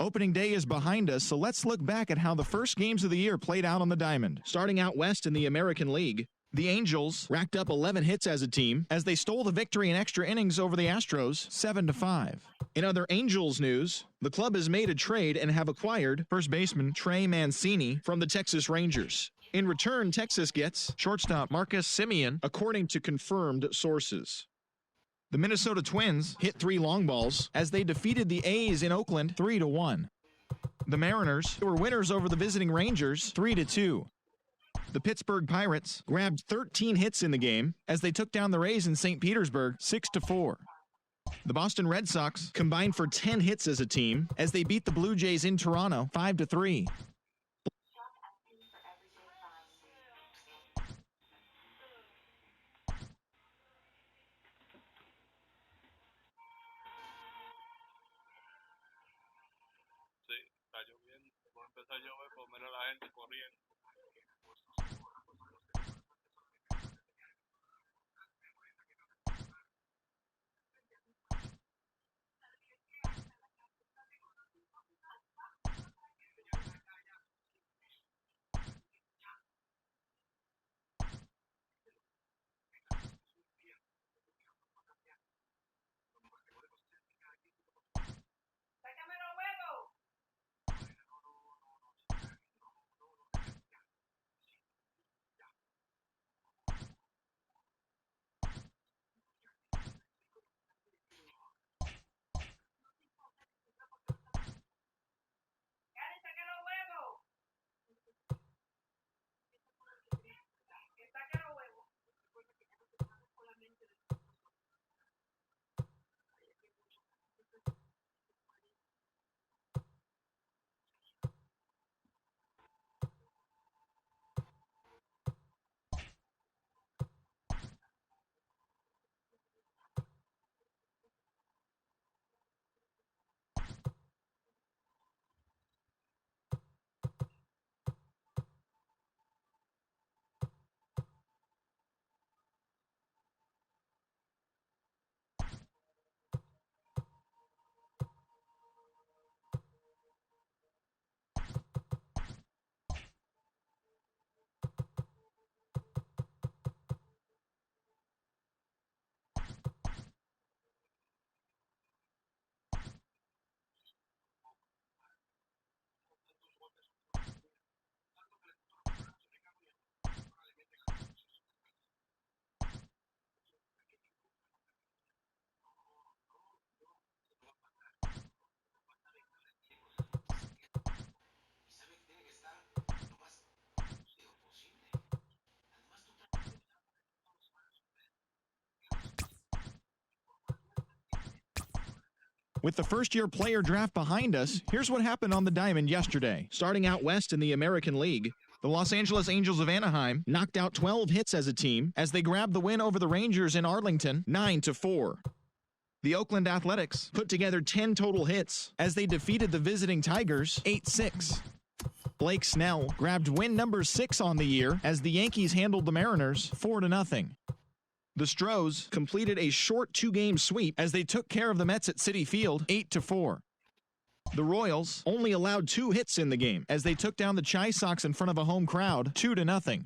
Opening day is behind us, so let's look back at how the first games of the year played out on the diamond. Starting out west in the American League, the Angels racked up 11 hits as a team as they stole the victory in extra innings over the Astros 7-5. In other Angels news, the club has made a trade and have acquired first baseman Trey Mancini from the Texas Rangers. In return, Texas gets shortstop Marcus Semien, according to confirmed sources. The Minnesota Twins hit 3 long balls as they defeated the A's in Oakland 3-1. The Mariners were winners over the visiting Rangers 3-2. The Pittsburgh Pirates grabbed 13 hits in the game as they took down the Rays in St. Petersburg 6-4. The Boston Red Sox combined for 10 hits as a team as they beat the Blue Jays in Toronto 5-3. With the first-year player draft behind us, here's what happened on the diamond yesterday. Starting out west in the American League, the Los Angeles Angels of Anaheim knocked out 12 hits as a team as they grabbed the win over the Rangers in Arlington 9-4. The Oakland Athletics put together 10 total hits as they defeated the visiting Tigers 8-6. Blake Snell grabbed win number 6 on the year as the Yankees handled the Mariners 4-0. The Stros completed a short 2-game sweep as they took care of the Mets at Citi Field 8-4. The Royals only allowed 2 hits in the game as they took down the Chi Sox in front of a home crowd 2-0.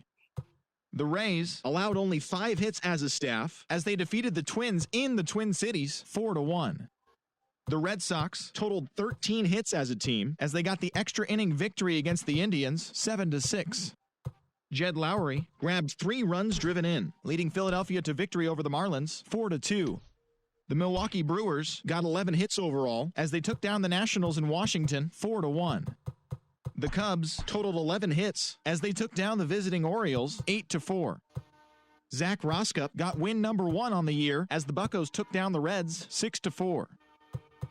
The Rays allowed only 5 hits as a staff as they defeated the Twins in the Twin Cities 4-1. The Red Sox totaled 13 hits as a team as they got the extra inning victory against the Indians 7-6. Jed Lowry grabbed 3 runs driven in, leading Philadelphia to victory over the Marlins 4-2. The Milwaukee Brewers got 11 hits overall as they took down the Nationals in Washington 4-1. The Cubs totaled 11 hits as they took down the visiting Orioles 8-4. Zach Roskup got win number 1 on the year as the Buccos took down the Reds 6-4.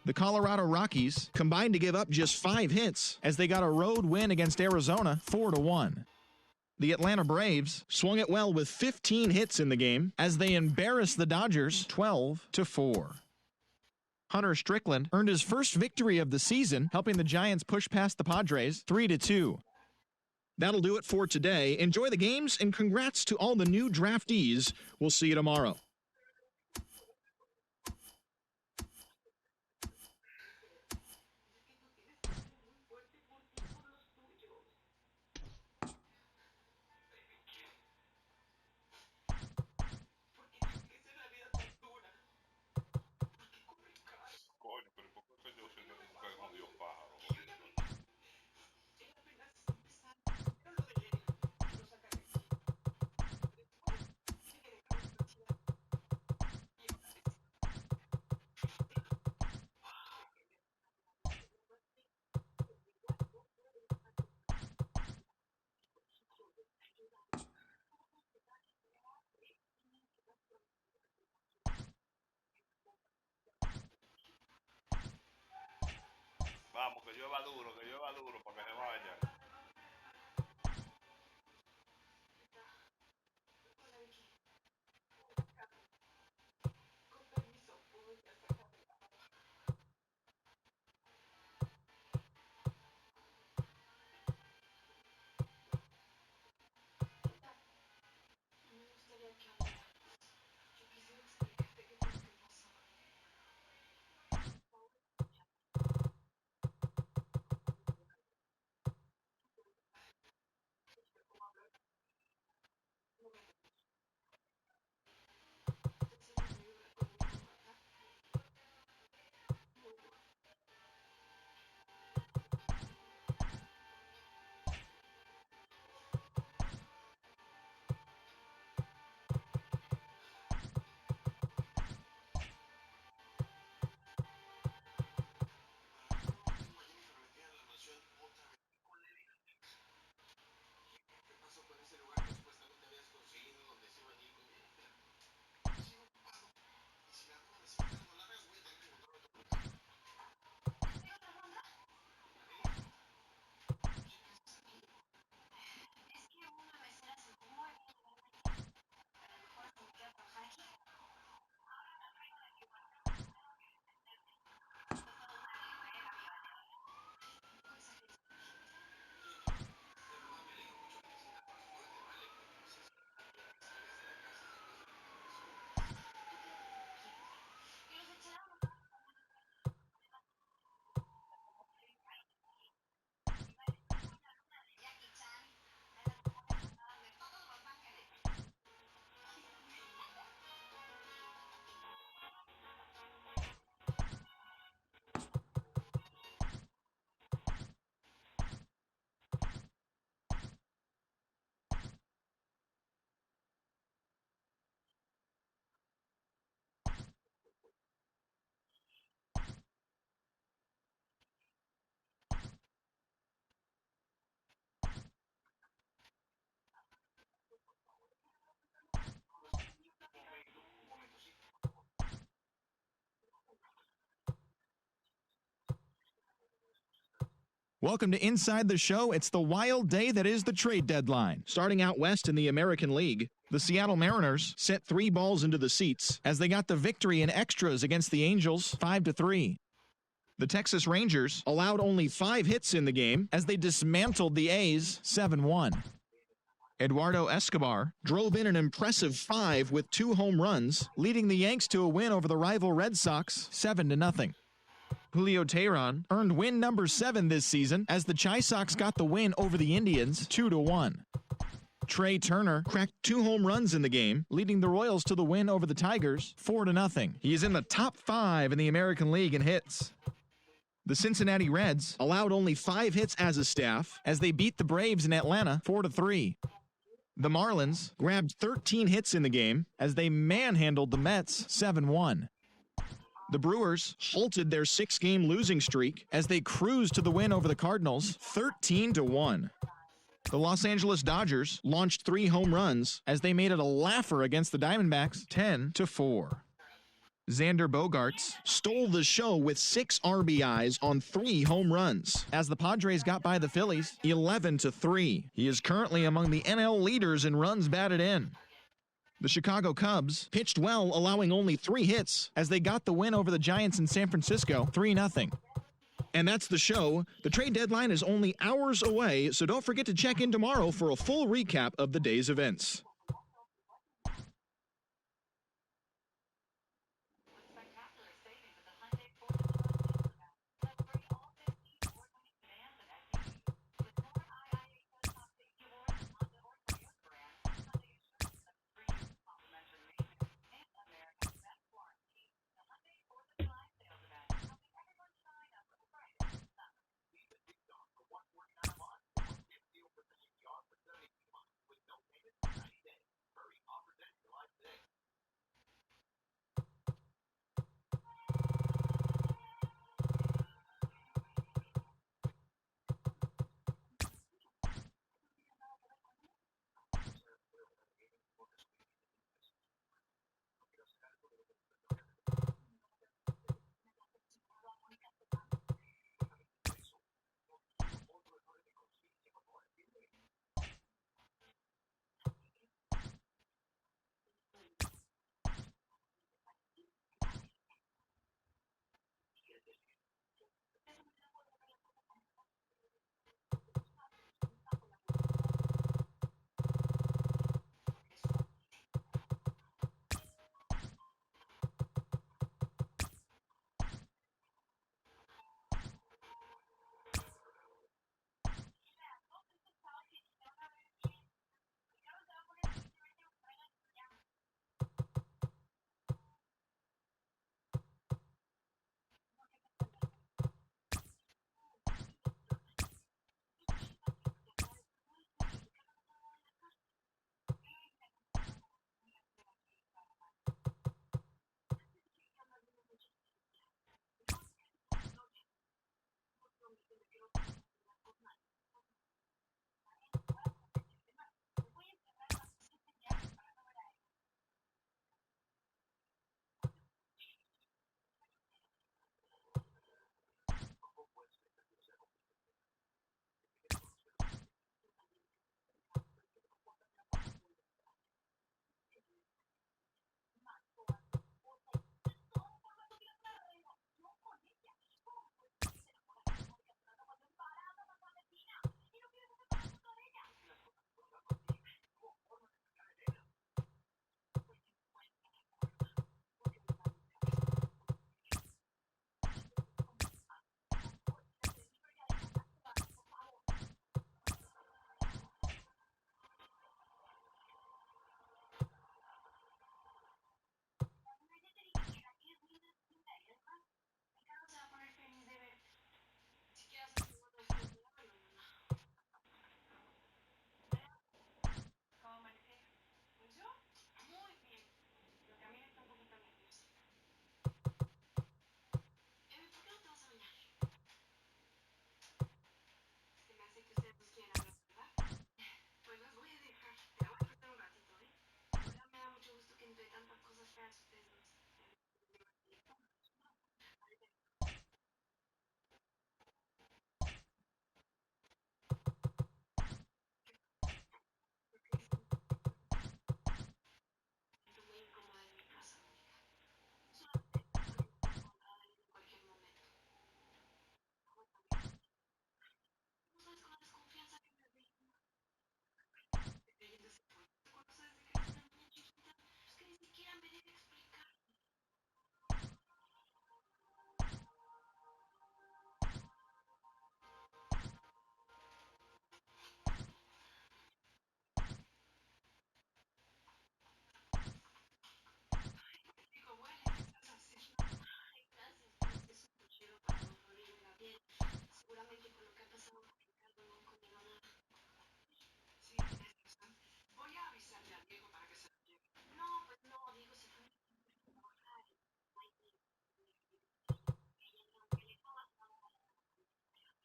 The Colorado Rockies combined to give up just 5 hits as they got a road win against Arizona 4-1. The Atlanta Braves swung it well with 15 hits in the game as they embarrassed the Dodgers 12-4. Hunter Strickland earned his first victory of the season, helping the Giants push past the Padres 3-2. That'll do it for today. Enjoy the games and congrats to all the new draftees. We'll see you tomorrow. duro, que llueva duro para que se vaya. Welcome to Inside the Show. It's the wild day that is the trade deadline. Starting out west in the American League, the Seattle Mariners sent 3 balls into the seats as they got the victory in extras against the Angels 5-3. The Texas Rangers allowed only 5 hits in the game as they dismantled the A's 7-1. Eduardo Escobar drove in an impressive 5 with 2 home runs, leading the Yanks to a win over the rival Red Sox 7-0. Julio Teheran earned win number 7 this season as the Chi Sox got the win over the Indians 2-1. Trey Turner cracked 2 home runs in the game, leading the Royals to the win over the Tigers 4-0. He is in the top 5 in the American League in hits. The Cincinnati Reds allowed only 5 hits as a staff as they beat the Braves in Atlanta 4-3. The Marlins grabbed 13 hits in the game as they manhandled the Mets 7-1. The Brewers halted their 6-game losing streak as they cruised to the win over the Cardinals 13-1. The Los Angeles Dodgers launched 3 home runs as they made it a laugher against the Diamondbacks 10-4. Xander Bogaerts stole the show with 6 RBIs on 3 home runs as the Padres got by the Phillies 11-3. He is currently among the NL leaders in runs batted in. The Chicago Cubs pitched well, allowing only 3 hits as they got the win over the Giants in San Francisco 3-0. And that's the show. The trade deadline is only hours away, so don't forget to check in tomorrow for a full recap of the day's events.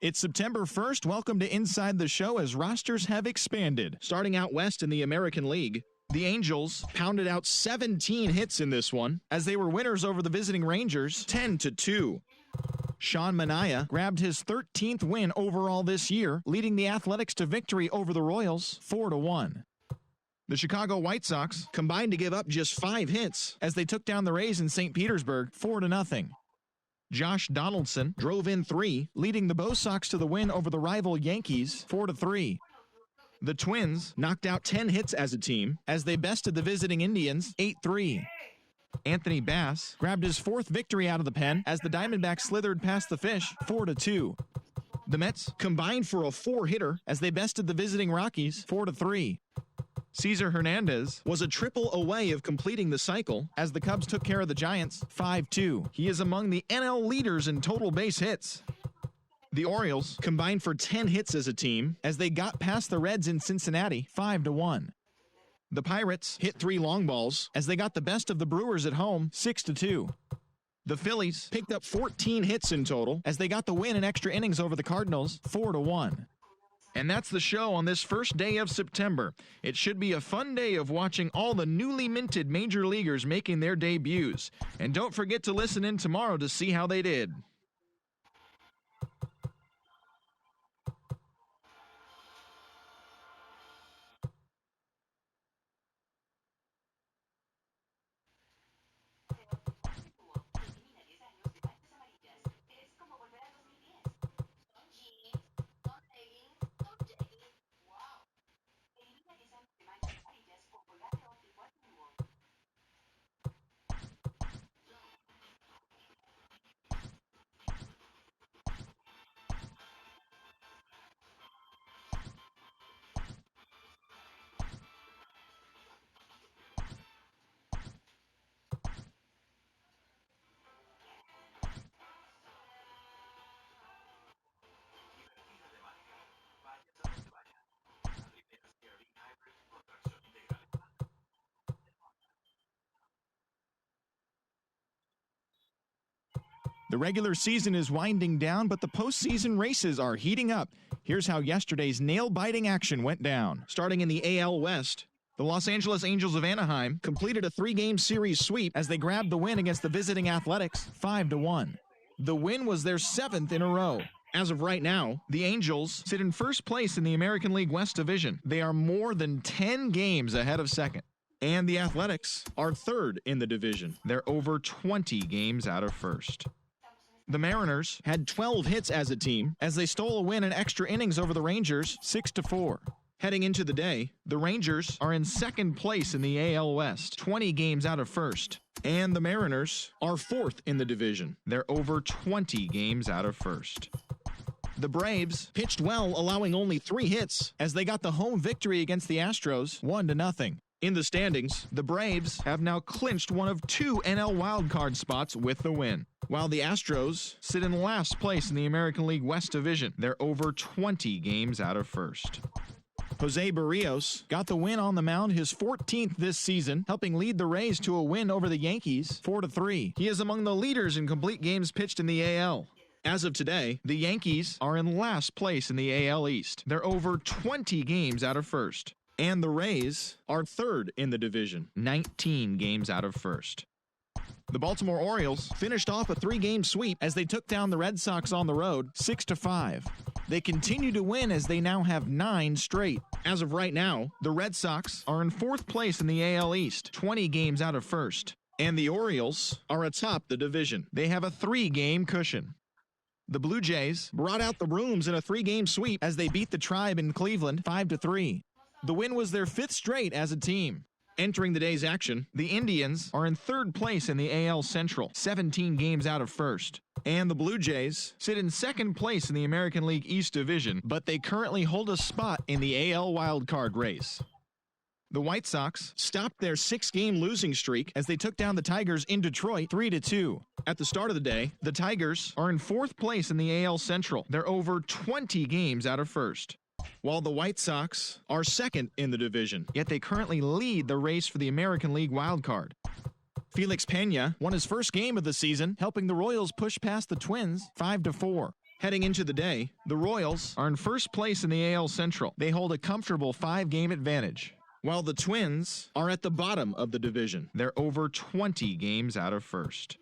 It's September 1st. Welcome to Inside the Show as rosters have expanded. Starting out west in the American League, the Angels pounded out 17 hits in this one as they were winners over the visiting Rangers 10-2. Sean Manaea grabbed his 13th win overall this year, leading the Athletics to victory over the Royals 4-1. The Chicago White Sox combined to give up just 5 hits as they took down the Rays in St. Petersburg 4-0. Josh Donaldson drove in 3, leading the Bo Sox to the win over the rival Yankees 4-3. The Twins knocked out 10 hits as a team as they bested the visiting Indians 8-3. Anthony Bass grabbed his 4th victory out of the pen as the Diamondbacks slithered past the Fish 4-2. The Mets combined for a 4-hitter as they bested the visiting Rockies 4-3. Cesar Hernandez was a triple away of completing the cycle as the Cubs took care of the Giants 5-2. He is among the NL leaders in total base hits. The Orioles combined for 10 hits as a team as they got past the Reds in Cincinnati 5-1. The Pirates hit 3 long balls as they got the best of the Brewers at home 6-2. The Phillies picked up 14 hits in total as they got the win in extra innings over the Cardinals 4-1. And that's the show on this first day of September. It should be a fun day of watching all the newly minted major leaguers making their debuts. And don't forget to listen in tomorrow to see how they did. The regular season is winding down, but the postseason races are heating up. Here's how yesterday's nail-biting action went down. Starting in the AL West, the Los Angeles Angels of Anaheim completed a 3-game series sweep as they grabbed the win against the visiting Athletics 5-1. The win was their 7th in a row. As of right now, the Angels sit in first place in the American League West Division. They are more than 10 games ahead of second. And the Athletics are 3rd in the division. They're over 20 games out of first. The Mariners had 12 hits as a team as they stole a win in extra innings over the Rangers 6-4. Heading into the day, the Rangers are in 2nd place in the AL West, 20 games out of first. And the Mariners are 4th in the division. They're over 20 games out of first. The Braves pitched well, allowing only 3 hits as they got the home victory against the Astros 1-0. In the standings, the Braves have now clinched one of 2 NL wildcard spots with the win, while the Astros sit in last place in the American League West Division. They're over 20 games out of first. Jose Barrios got the win on the mound, his 14th this season, helping lead the Rays to a win over the Yankees 4-3. He is among the leaders in complete games pitched in the AL. As of today, the Yankees are in last place in the AL East. They're over 20 games out of first. And the Rays are 3rd in the division, 19 games out of first. The Baltimore Orioles finished off a 3-game sweep as they took down the Red Sox on the road 6-5. They continue to win as they now have 9 straight. As of right now, the Red Sox are in 4th place in the AL East, 20 games out of first. And the Orioles are atop the division. They have a 3-game cushion. The Blue Jays brought out the brooms in a 3-game sweep as they beat the Tribe in Cleveland 5-3. The win was their 5th straight as a team. Entering the day's action, the Indians are in 3rd place in the AL Central, 17 games out of first. And the Blue Jays sit in 2nd place in the American League East Division, but they currently hold a spot in the AL wildcard race. The White Sox stopped their 6-game losing streak as they took down the Tigers in Detroit 3-2. At the start of the day, the Tigers are in 4th place in the AL Central. They're over 20 games out of first, while the White Sox are 2nd in the division, yet they currently lead the race for the American League wildcard. Felix Pena won his first game of the season, helping the Royals push past the Twins 5-4. Heading into the day, the Royals are in first place in the AL Central. They hold a comfortable 5-game advantage, while the Twins are at the bottom of the division. They're over 20 games out of first.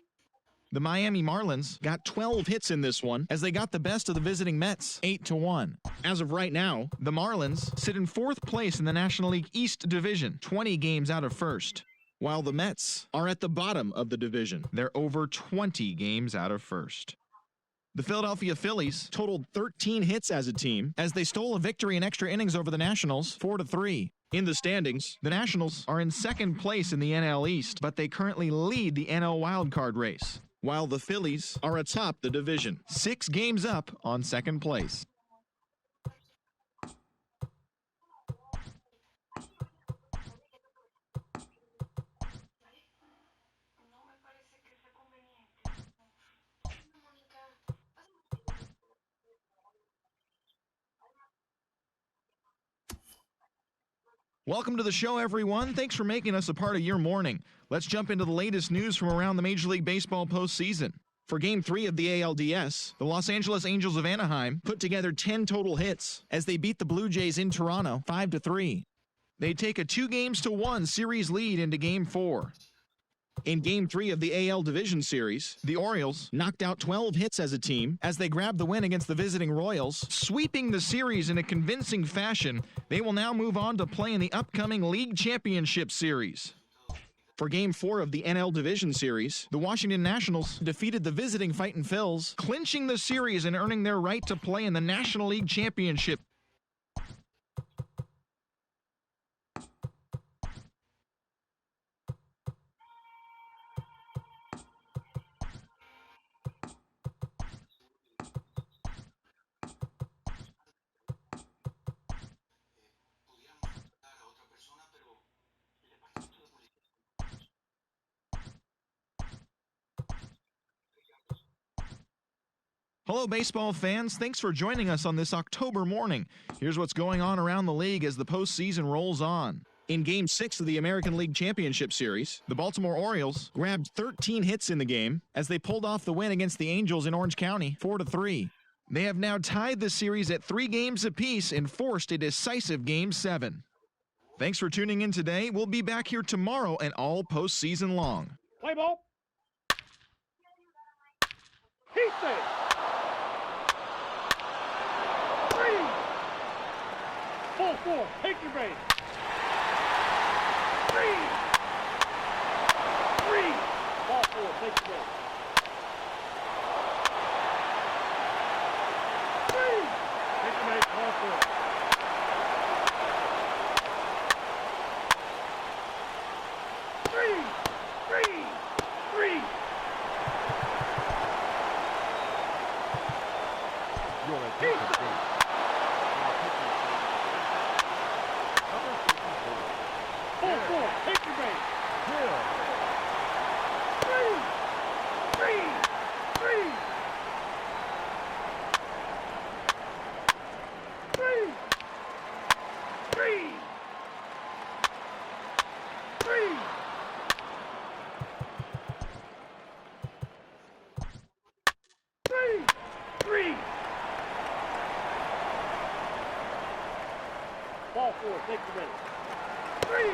The Miami Marlins got 12 hits in this one as they got the best of the visiting Mets 8-1. As of right now, the Marlins sit in 4th place in the National League East Division, 20 games out of first, while the Mets are at the bottom of the division. They're over 20 games out of first. The Philadelphia Phillies totaled 13 hits as a team as they stole a victory in extra innings over the Nationals 4-3. In the standings, the Nationals are in 2nd place in the NL East, but they currently lead the NL wildcard race, while the Phillies are atop the division, 6 games up on 2nd place. Welcome to the show, everyone. Thanks for making us a part of your morning. Let's jump into the latest news from around the Major League Baseball postseason. For Game 3 of the ALDS, the Los Angeles Angels of Anaheim put together 10 total hits as they beat the Blue Jays in Toronto 5-3. They take a 2-1 series lead into Game 4. In Game 3 of the AL Division Series, the Orioles knocked out 12 hits as a team as they grabbed the win against the visiting Royals, sweeping the series in a convincing fashion. They will now move on to play in the upcoming League Championship Series. For Game 4 of the NL Division Series, the Washington Nationals defeated the visiting Fightin' Phils, clinching the series and earning their right to play in the National League Championship. Hello, baseball fans. Thanks for joining us on this October morning. Here's what's going on around the league as the postseason rolls on. In Game 6 of the American League Championship Series, the Baltimore Orioles grabbed 13 hits in the game as they pulled off the win against the Angels in Orange County 4-3. They have now tied the series at 3 games apiece and forced a decisive Game 7. Thanks for tuning in today. We'll be back here tomorrow and all postseason long. Play ball. Heat there. 4-4, take your base. 3. Ball 4, take your base. 3. Take your base, ball 4. 3. You're a decent base. 4-4, take your base. 3. 3. Ball 4, take your base. 3.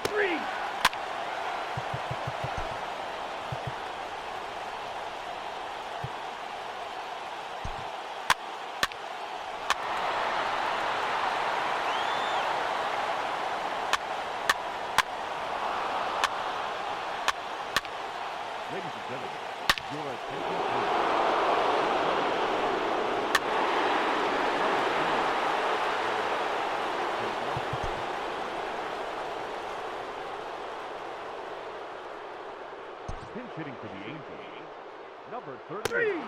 3. Ladies and gentlemen, your attention please. Pinch hitting for the Angels, number 3.